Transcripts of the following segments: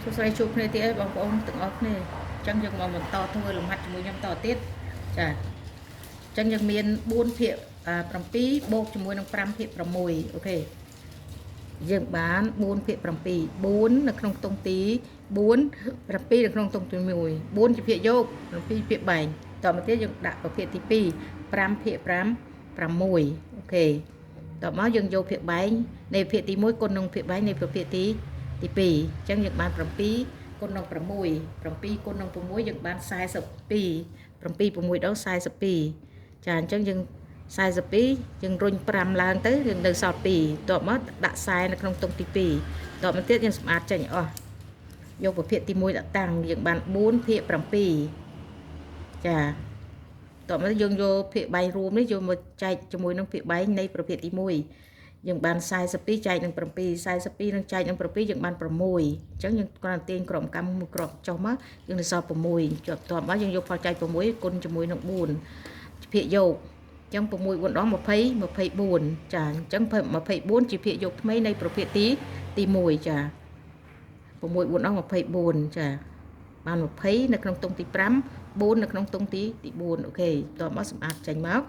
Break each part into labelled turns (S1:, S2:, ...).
S1: សួស្តីជួបគ្នាទៀតបងប្អូនទាំងអស់គ្នាអញ្ចឹងយើងមកបន្តធ្វើលំហាត់ជាមួយខ្ញុំតទៀតចាអញ្ចឹងយើងមាន4ភាគ7បូកជាមួយនឹង5ភាគ6អូខេយើងបាន4ភាគ7 4នៅក្នុងខ្ទង់ទី4 7នៅក្នុងខ្ទង់ទី1 4ជាភាគយក7ភាគបែងតមកទៀតយើងដាក់ប្រភេទទី2 5ភាគ5 6អូខេតមកយើងយកភាគបែងនៃប្រភេទទី1គុណនឹងភាគបែងនៃប្រភេទទី2អញ្ចឹងយើងបាន7គុណនឹង6 7គុណនឹង6យើងបាន42 7 6ដល់42ចាអញ្ចឹងយើង42យើងរុញ5ឡើងទៅយើងនៅសល់2តបមកដាក់40នៅក្នុងខ្ទង់ទី2តបមកទៀតយើងសម្អាតចេញអស់យកប្រភេទទី1ដាក់តាំងយើងបាន4ភាគ7ចាតបមកយើងយកភាគបែងរួមនេះយកមកចែកជាមួយនឹងភាគបែងនៃប្រភេទទី1យើងបាន42ចែកនឹង7 42នឹងចែកនឹង7យើងបាន6អញ្ចឹងយើងគ្រាន់តែទាញក្រុមកម្មមួយគ្រាប់ចុះមកយើងនៅសល់6ជាប់តបមកយើងយកផលចែក6គុណជាមួយនឹង4ភាគយកអញ្ចឹង6 4ដង20 24ចាអញ្ចឹង24ជាភាគយកថ្មីនៃប្រភេទទី1ចា6 4ដង24ចាបាន20នៅក្នុងខ្ទង់ទី5 4នៅក្នុងខ្ទង់ទី4អូខេតបមកសម្អាតចេញមក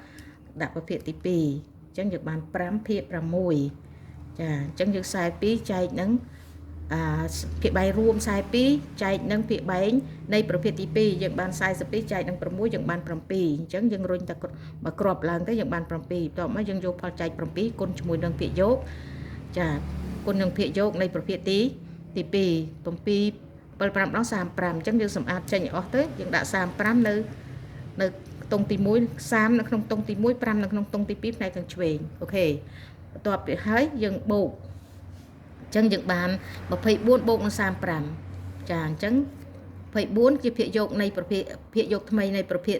S1: ដាក់ប្រភេទទី2អញ្ចឹងយើងបាន5ភាគ6ចាអញ្ចឹងយើង42ចែកនឹងភាគបែងរួម42ចែកនឹងភាគបែងនៃប្រភេទទី2យើងបាន42ចែកនឹង6យើងបាន7អញ្ចឹងយើងរុញតែមកគ្រាប់ឡើងទៅយើងបាន7តបមកយើងយកផលចែក7គុណជាមួយនឹងភាគយកចាគុណនឹងភាគយកនៃប្រភេទទី2 7 5ដង35អញ្ចឹងយើងសម្អាតចេញអស់ទៅយើងដាក់35នៅខ្ទង់ទី1 30នៅក្នុងខ្ទង់ទី1 5នៅក្នុងខ្ទង់ទី2ផ្នែកខាងឆ្វេងអូខេបន្ទាប់ពីហើយយើងបូកអញ្ចឹងយើងបាន24បូកនឹង35ចាអញ្ចឹង24ជាភាគយកនៃប្រភេទភាគយកថ្មីនៃប្រភេទ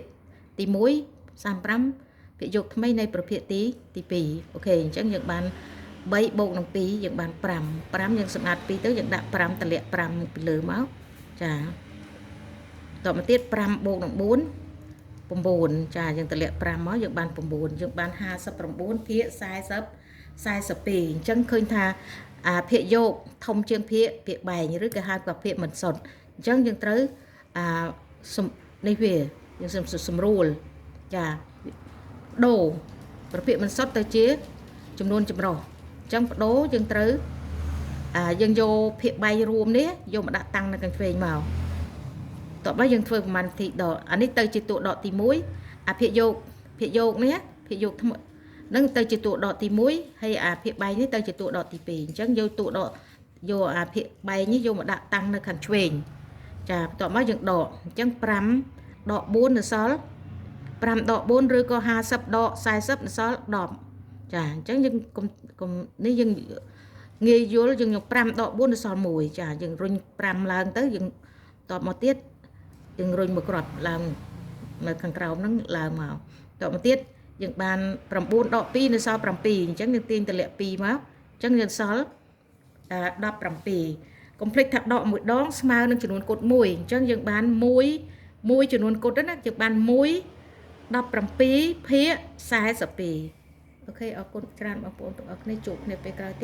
S1: ទី1 35ភាគយកថ្មីនៃប្រភេទទី2អូខេអញ្ចឹងយើងបាន3បូកនឹង2យើងបាន5យើងសម្អាត2ទៅយើងដាក់5តម្លាក់5ពីលើមកចាតមកទៀត5បូកនឹង4 9ចាយើងតម្លាក់5មកយើងបាន9យើងបាន59ភាគ42អញ្ចឹងឃើញថាភាគយកធំជាងភាគបែងឬក៏ហៅថាភាគមិនសុទ្ធអញ្ចឹងយើងត្រូវនេះវាយើងសម្រួលចាដូរប្រភេទមិនសុទ្ធទៅជាចំនួនចម្រុះអញ្ចឹងបដូរយើងត្រូវយើងយកភាគបែងរួមនេះយកមកដាក់តាំងនៅខាងឆ្វេងមកតបយើងធ្វើប្រមាណវិធីដកអានេះទៅជាតួដកទី1ភាគយកនេះភាគយកថ្មីនឹងទៅជាតួដកទី1ហើយភាគបែងនេះទៅជាតួដកទី2អញ្ចឹងយកតួដកយកភាគបែងនេះយកមកដាក់តាំងនៅខាងឆ្វេងចាបន្ទាប់មកយើងដកអញ្ចឹង5ដក4នៅសល់5ដក4ឬក៏50ដក40នៅសល់10ចាអញ្ចឹងយើងនេះយើងងាយយល់យើងយក5ដក4នៅសល់1ចាយើងរុញ5ឡើងទៅយើងតបមកទៀតយើងរុញមួយគ្រាប់ឡើងនៅខាងក្រោមហ្នឹងឡើងមកតមកទៀតយើងបាន9ដក2នៅសល់7អញ្ចឹងយើងទាញតម្លាក់2មកអញ្ចឹងយើងសល់17កុំភ្លេចថាដកមួយដងស្មើនឹងចំនួនគុត1អញ្ចឹងយើងបាន1ចំនួនគុតហ្នឹងណាយើងបាន17ភាគ42អូខេអរគុណច្រើនបងប្អូនទាំងអស់គ្នាជួបគ្នាពេលក្រោយទៀត